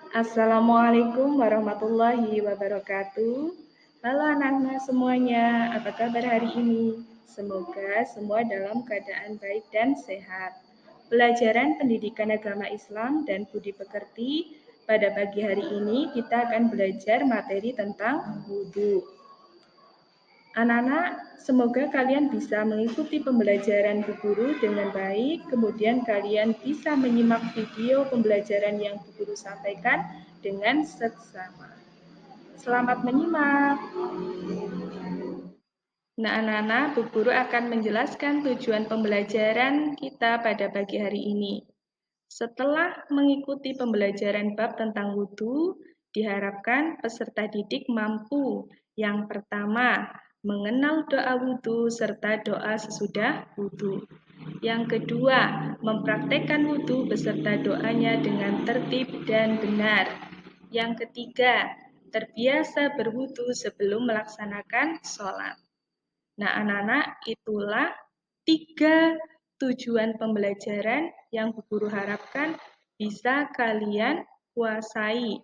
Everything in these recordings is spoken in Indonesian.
Assalamualaikum warahmatullahi wabarakatuh. Halo anak-anak semuanya, apa kabar hari ini? Semoga semua dalam keadaan baik dan sehat. Pelajaran Pendidikan Agama Islam dan Budi Pekerti pada pagi hari ini kita akan belajar materi tentang wudhu. Anak-anak, semoga kalian bisa mengikuti pembelajaran Bu Guru dengan baik, kemudian kalian bisa menyimak video pembelajaran yang Bu Guru sampaikan dengan seksama. Selamat menyimak. Nah, anak-anak, Bu Guru akan menjelaskan tujuan pembelajaran kita pada pagi hari ini. Setelah mengikuti pembelajaran bab tentang wudhu, diharapkan peserta didik mampu yang pertama, mengenal doa wudhu serta doa sesudah wudhu. Yang kedua, mempraktekkan wudhu beserta doanya dengan tertib dan benar. Yang ketiga, terbiasa berwudhu sebelum melaksanakan sholat. Nah, anak-anak, itulah 3 tujuan pembelajaran yang Bu Guru harapkan bisa kalian kuasai.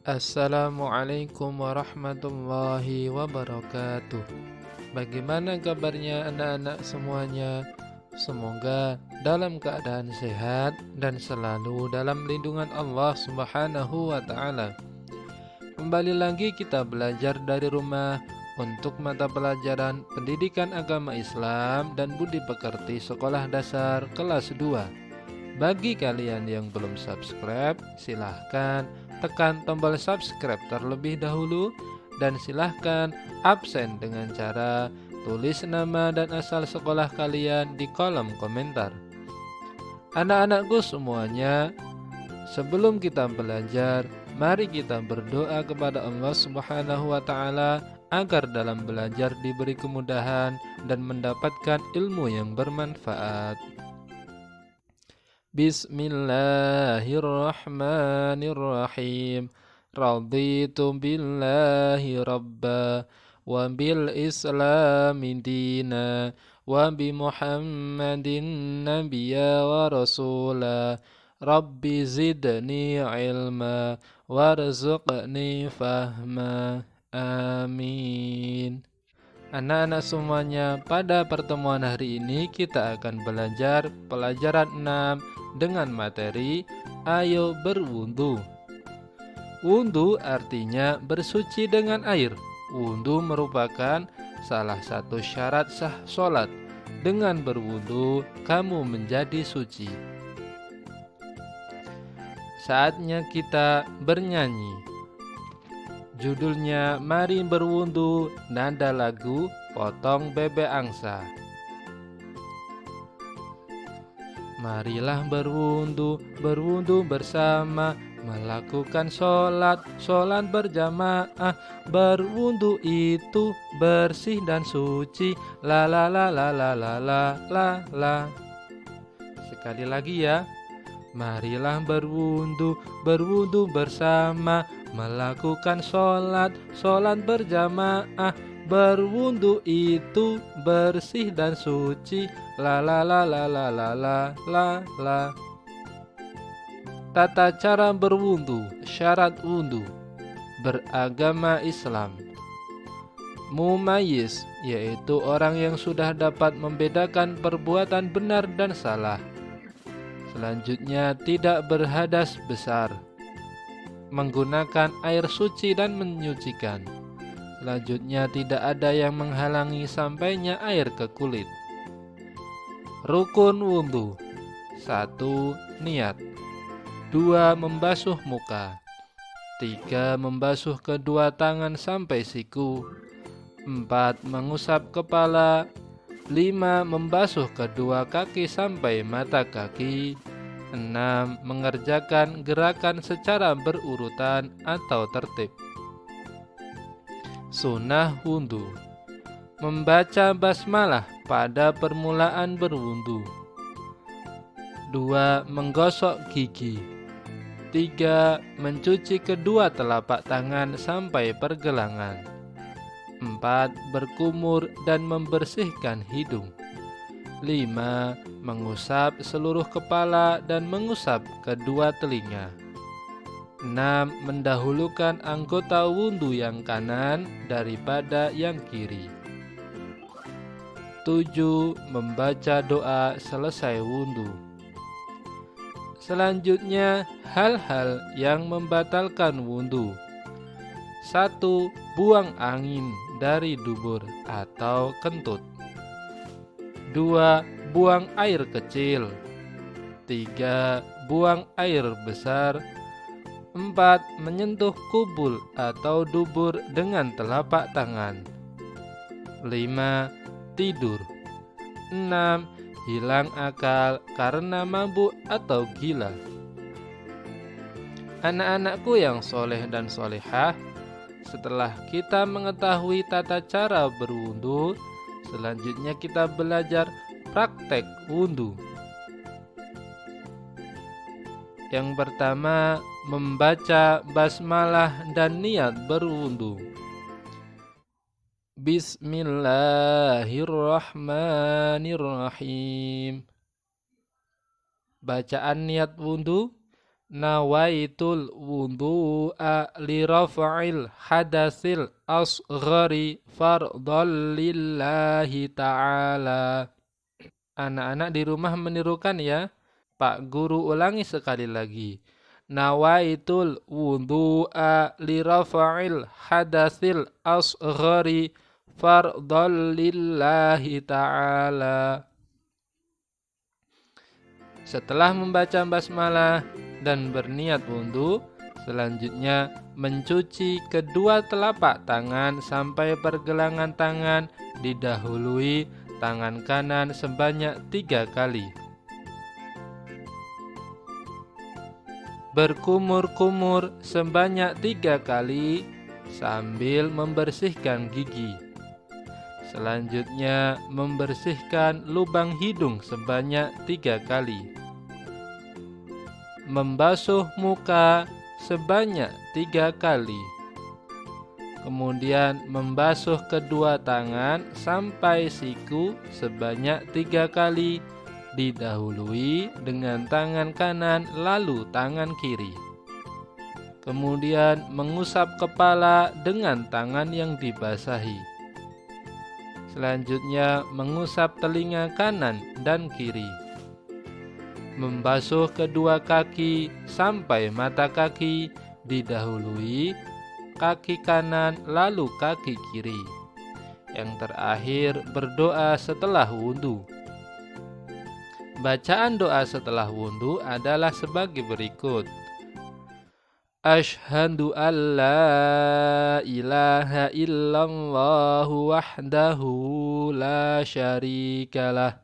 Assalamualaikum warahmatullahi wabarakatuh. Bagaimana kabarnya anak-anak semuanya? Semoga dalam keadaan sehat dan selalu dalam lindungan Allah Subhanahu wa taala. Kembali lagi kita belajar dari rumah untuk mata pelajaran Pendidikan Agama Islam dan Budi Pekerti Sekolah Dasar kelas 2. Bagi kalian yang belum subscribe, silahkan tekan tombol subscribe terlebih dahulu dan silahkan absen dengan cara tulis nama dan asal sekolah kalian di kolom komentar. Anak-anakku semuanya, sebelum kita belajar, mari kita berdoa kepada Allah Subhanahu wa taala agar dalam belajar diberi kemudahan dan mendapatkan ilmu yang bermanfaat. Bismillahirrahmanirrahim. Raditu billahi rabba wa bil islami dina wa bi muhammadin nabiyya wa rasula. Rabbi zidni ilma warzuqni fahma. Amin. Anak-anak semuanya, pada pertemuan hari ini kita akan belajar pelajaran 6 dengan materi Ayo berwudu. Wudu artinya bersuci dengan air. Wudu merupakan salah satu syarat sah sholat. Dengan berwudu, kamu menjadi suci. Saatnya kita bernyanyi. Judulnya Mari Berwudu, nada lagu Potong Bebek Angsa. Marilah berwudu, berwudu bersama, melakukan sholat berjamaah. Berwudu itu bersih dan suci, la la la la la la la la la. Sekali lagi ya. Marilah berwudu, berwudu bersama, melakukan sholat berjamaah. Berwudu itu bersih dan suci, la la la la la la la la la. Tata cara berwudu, syarat wudu. Beragama Islam. Mumayyiz, yaitu orang yang sudah dapat membedakan perbuatan benar dan salah. Selanjutnya, tidak berhadas besar, menggunakan air suci dan menyucikan. Selanjutnya, tidak ada yang menghalangi sampainya air ke kulit. Rukun wudu. 1. Niat. 2. Membasuh muka. 3. Membasuh kedua tangan sampai siku. 4. Mengusap kepala. 5. Membasuh kedua kaki sampai mata kaki. 6. Mengerjakan gerakan secara berurutan atau tertib. Sunnah wudu. Membaca basmalah pada permulaan berwudu. 2. Menggosok gigi. 3. Mencuci kedua telapak tangan sampai pergelangan. 4. Berkumur dan membersihkan hidung. 5. Mengusap seluruh kepala dan mengusap kedua telinga. 6. Mendahulukan anggota wudhu yang kanan daripada yang kiri. 7. Membaca doa selesai wudhu. Selanjutnya, hal-hal yang membatalkan wudhu. 1. Buang angin dari dubur atau kentut. 2. Buang air kecil. 3. Buang air besar. 4. Menyentuh kubul atau dubur dengan telapak tangan. 5. Tidur. 6. Hilang akal karena mabuk atau gila. Anak-anakku yang soleh dan solehah, setelah kita mengetahui tata cara berwudu, selanjutnya kita belajar praktek wudu. Yang pertama, membaca basmalah dan niat berwudu. Bismillahirrahmanirrahim. Bacaan niat wudu. Nawaitul wudu'a li rafa'il hadasil asghari fardhan lillahi ta'ala. Anak-anak di rumah menirukan ya. Pak Guru ulangi sekali lagi. Nawaitul wudu'a li rafa'il hadasil asghari fardhan lillahi ta'ala. Setelah membaca basmalah dan berniat wudhu, selanjutnya mencuci kedua telapak tangan sampai pergelangan tangan, didahului tangan kanan sebanyak 3 kali. Berkumur-kumur sebanyak 3 kali sambil membersihkan gigi. Selanjutnya membersihkan lubang hidung sebanyak 3 kali. Membasuh muka sebanyak 3 kali. Kemudian membasuh kedua tangan sampai siku sebanyak 3 kali, didahului dengan tangan kanan lalu tangan kiri. Kemudian mengusap kepala dengan tangan yang dibasahi. Selanjutnya mengusap telinga kanan dan kiri. Membasuh kedua kaki sampai mata kaki, didahului kaki kanan lalu kaki kiri. Yang terakhir berdoa setelah wudhu. Bacaan doa setelah wudhu adalah sebagai berikut. Asyhadu an la ilaha illallah wahdahu la syarikalah.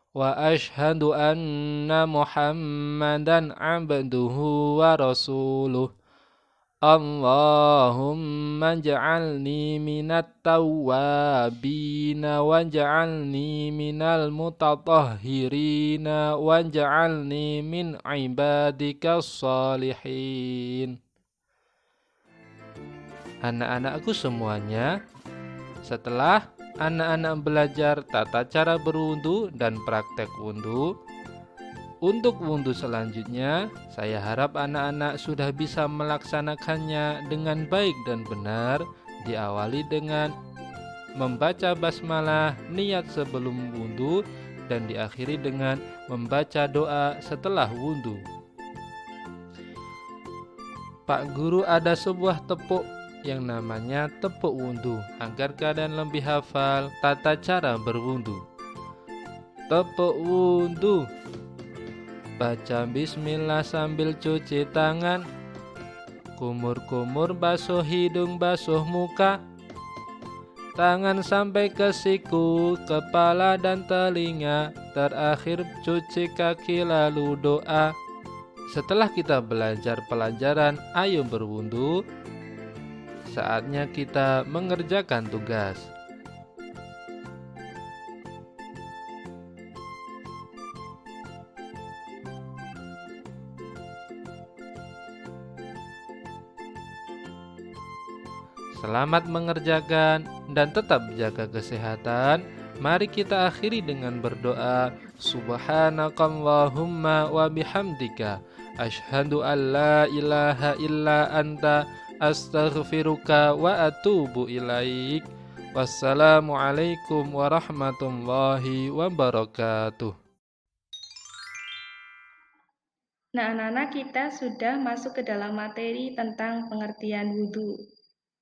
Wa asyhadu anna Muhammadan abduhu wa rasuluh. Allahumma ja'alni minat tawwabina wa ja'alni minal mutatahhirina wa ja'alni min ibadikas salihin. Anak-anakku semuanya, setelah anak-anak belajar tata cara berwudu dan praktek wudu, untuk wudu selanjutnya, saya harap anak-anak sudah bisa melaksanakannya dengan baik dan benar, diawali dengan membaca basmalah niat sebelum wudu dan diakhiri dengan membaca doa setelah wudu. Pak Guru ada sebuah tepuk yang namanya tepuk wudu agar kalian lebih hafal tata cara berwudu. Tepuk wudu. Baca bismillah sambil cuci tangan. Kumur-kumur basuh hidung, basuh muka. Tangan sampai ke siku, kepala dan telinga. Terakhir cuci kaki lalu doa. Setelah kita belajar pelajaran ayo berwudu, saatnya kita mengerjakan tugas. Selamat mengerjakan dan tetap jaga kesehatan. Mari kita akhiri dengan berdoa. Subhanakallahumma wa bihamdika asyhadu an la ilaha illa anta astaghfiruka wa atubu ilaik. Wassalamualaikum warahmatullahi wabarakatuh. Nah, anak-anak, kita sudah masuk ke dalam materi tentang pengertian wudhu.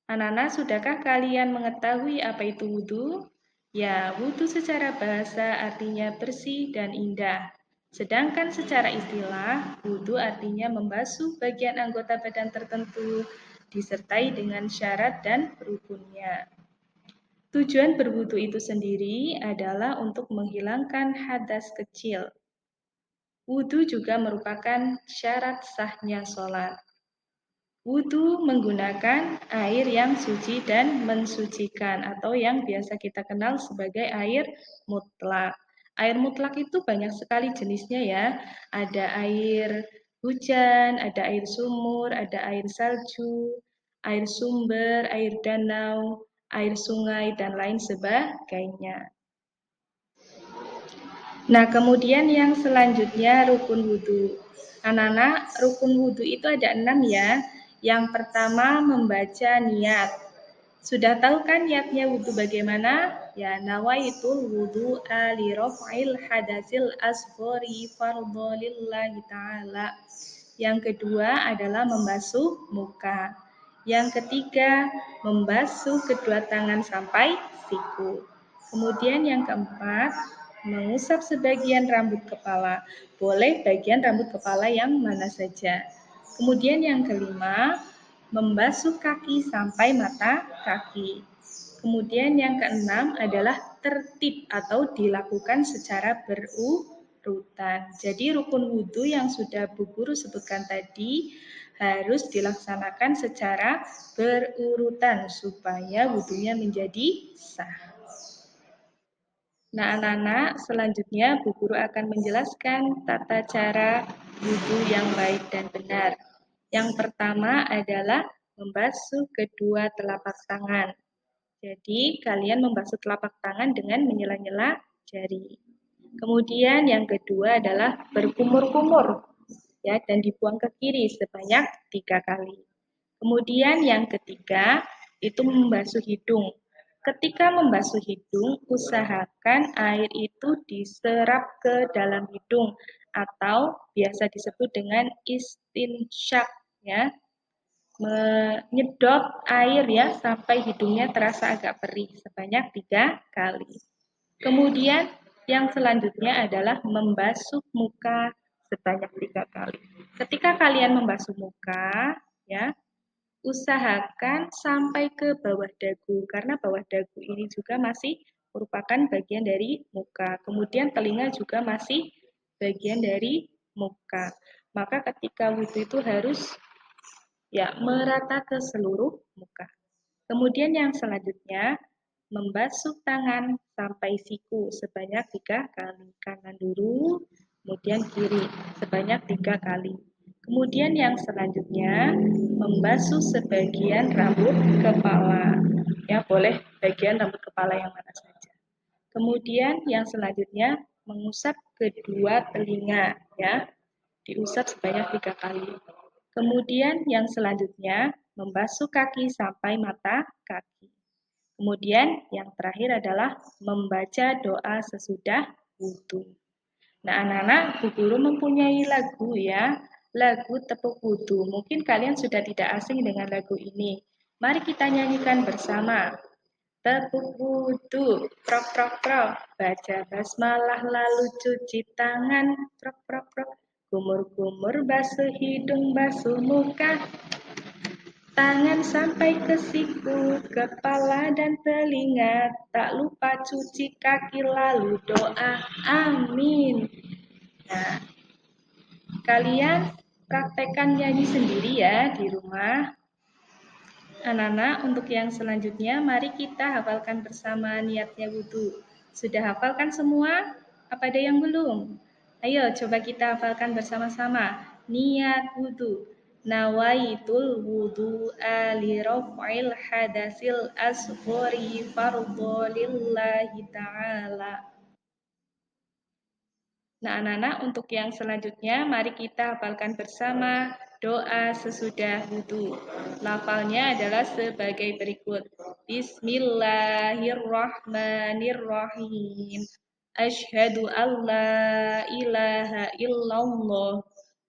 Anak-anak, sudahkah kalian mengetahui apa itu wudhu? Ya, wudhu secara bahasa artinya bersih dan indah. Sedangkan secara istilah, wudhu artinya membasuh bagian anggota badan tertentu, disertai dengan syarat dan rukunnya. Tujuan berwudhu itu sendiri adalah untuk menghilangkan hadas kecil. Wudhu juga merupakan syarat sahnya sholat. Wudhu menggunakan air yang suci dan mensucikan atau yang biasa kita kenal sebagai air mutlak. Air mutlak itu banyak sekali jenisnya ya. Ada air hujan, ada air sumur, ada air salju, air sumber, air danau, air sungai, dan lain sebagainya. Nah, kemudian yang selanjutnya rukun wudhu. Anak-anak, rukun wudhu itu ada 6 ya. Yang pertama membaca niat. Sudah tahu kan niatnya wudhu bagaimana? Ya, nawaitul wudhu li raf'il hadasil asghari fardhu lillahi ta'ala. Yang kedua adalah membasuh muka. Yang ketiga, membasuh kedua tangan sampai siku. Kemudian yang keempat, mengusap sebagian rambut kepala. Boleh bagian rambut kepala yang mana saja. Kemudian yang kelima, membasuh kaki sampai mata kaki. Kemudian yang keenam adalah tertib atau dilakukan secara berurutan. Jadi rukun wudhu yang sudah Bu Guru sebutkan tadi harus dilaksanakan secara berurutan supaya wudhunya menjadi sah. Nah, anak-anak, selanjutnya Bu Guru akan menjelaskan tata cara wudhu yang baik dan benar. Yang pertama adalah membasuh kedua telapak tangan. Jadi, kalian membasuh telapak tangan dengan menyela-nyela jari. Kemudian yang kedua adalah berkumur-kumur ya, dan dibuang ke kiri sebanyak 3 kali. Kemudian yang ketiga itu membasuh hidung. Ketika membasuh hidung, usahakan air itu diserap ke dalam hidung atau biasa disebut dengan istinsyak ya. Menyedot air ya sampai hidungnya terasa agak perih sebanyak 3 kali. Kemudian yang selanjutnya adalah membasuh muka sebanyak 3 kali. Ketika kalian membasuh muka ya, usahakan sampai ke bawah dagu, karena bawah dagu ini juga masih merupakan bagian dari muka. Kemudian telinga juga masih bagian dari muka. Maka ketika wudhu itu harus ya merata ke seluruh muka. Kemudian yang selanjutnya, membasuh tangan sampai siku sebanyak 3 kali. Kanan dulu, kemudian kiri sebanyak 3 kali. Kemudian yang selanjutnya, membasuh sebagian rambut kepala. Ya, boleh bagian rambut kepala yang mana saja. Kemudian yang selanjutnya, mengusap kedua telinga. Ya, diusap sebanyak 3 kali. Kemudian yang selanjutnya, membasuh kaki sampai mata kaki. Kemudian yang terakhir adalah membaca doa sesudah wudhu. Nah, anak-anak, Bu Guru mempunyai lagu ya, lagu tepuk wudhu. Mungkin kalian sudah tidak asing dengan lagu ini. Mari kita nyanyikan bersama. Tepuk wudhu, prok prok prok, baca basmalah lalu cuci tangan, prok prok prok, kumur-kumur basuh hidung, basuh muka, tangan sampai ke siku, kepala dan telinga, tak lupa cuci kaki lalu doa, amin. Nah, kalian praktekkan nyanyi sendiri ya di rumah. Anak-anak, untuk yang selanjutnya, mari kita hafalkan bersama niatnya wudhu. Sudah hafalkan semua? Apa ada yang belum? Ayo, coba kita hafalkan bersama-sama. Niat wudhu. Nawaitul wudu'a li raf'il hadasil asghari fardhu lillahi ta'ala. Nah, anak-anak, untuk yang selanjutnya, mari kita hafalkan bersama doa sesudah wudhu. Lafalnya adalah sebagai berikut. Bismillahirrahmanirrahim. Asyhadu an la ilaha illallah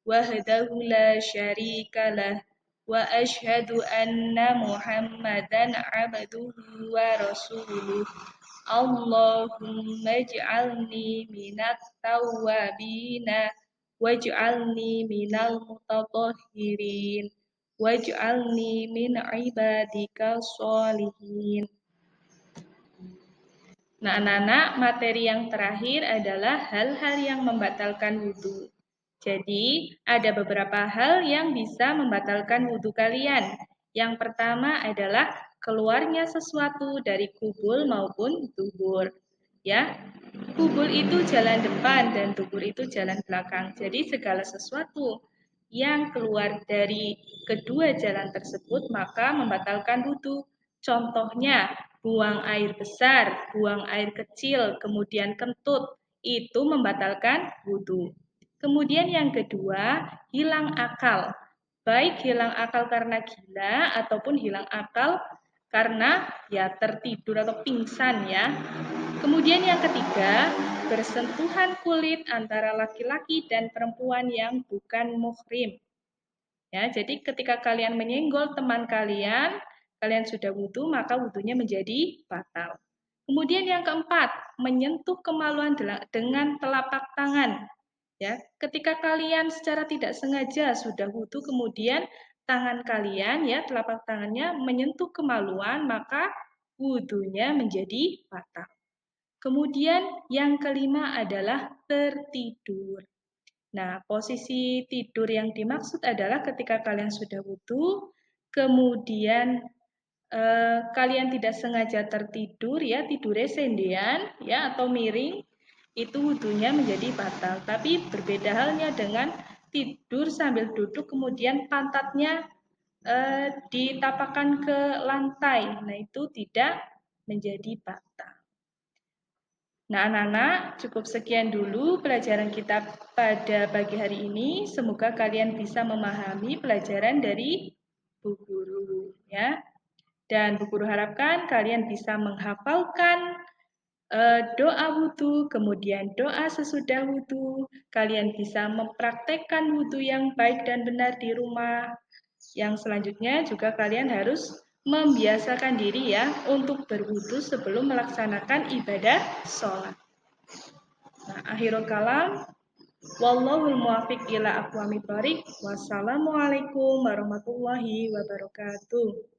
wahdahu la syarikalah wa asyhadu anna Muhammadan abduhu wa rasuluh. Allahumma ij'alni minat tawwabina waj'alni minal mutatahhirin waj'alni min ibadika sholihin. Nah, anak-anak, materi yang terakhir adalah hal-hal yang membatalkan wudhu. Jadi, ada beberapa hal yang bisa membatalkan wudhu kalian. Yang pertama adalah keluarnya sesuatu dari kubul maupun dubur. Ya, kubul itu jalan depan dan dubur itu jalan belakang. Jadi, segala sesuatu yang keluar dari kedua jalan tersebut maka membatalkan wudhu. Contohnya, buang air besar, buang air kecil, kemudian kentut, itu membatalkan wudhu. Kemudian yang kedua, hilang akal. Baik hilang akal karena gila ataupun hilang akal karena ya tertidur atau pingsan ya. Kemudian yang ketiga, bersentuhan kulit antara laki-laki dan perempuan yang bukan muhrim. Ya, jadi ketika kalian menyenggol teman kalian, kalian sudah wudhu, maka wudhunya menjadi batal. Kemudian yang keempat, menyentuh kemaluan dengan telapak tangan. Ya, ketika kalian secara tidak sengaja sudah wudhu, kemudian tangan kalian, ya telapak tangannya menyentuh kemaluan, maka wudhunya menjadi batal. Kemudian yang kelima adalah tertidur. Nah, posisi tidur yang dimaksud adalah ketika kalian sudah wudhu, kemudian kalian tidak sengaja tertidur, ya tidurnya sendean, ya atau miring, itu wudhunya menjadi batal. Tapi berbeda halnya dengan tidur sambil duduk, kemudian pantatnya ditapakkan ke lantai. Nah, itu tidak menjadi batal. Nah, anak-anak, cukup sekian dulu pelajaran kita pada pagi hari ini. Semoga kalian bisa memahami pelajaran dari Bu Guru, ya. Dan Bu Guru harapkan kalian bisa menghafalkan doa wudhu, kemudian doa sesudah wudhu. Kalian bisa mempraktekkan wudhu yang baik dan benar di rumah. Yang selanjutnya juga kalian harus membiasakan diri ya untuk berwudhu sebelum melaksanakan ibadah sholat. Nah, akhirul kalam, wallahul muwaffiq ila aqwamit thoriq. Wassalamualaikum warahmatullahi wabarakatuh.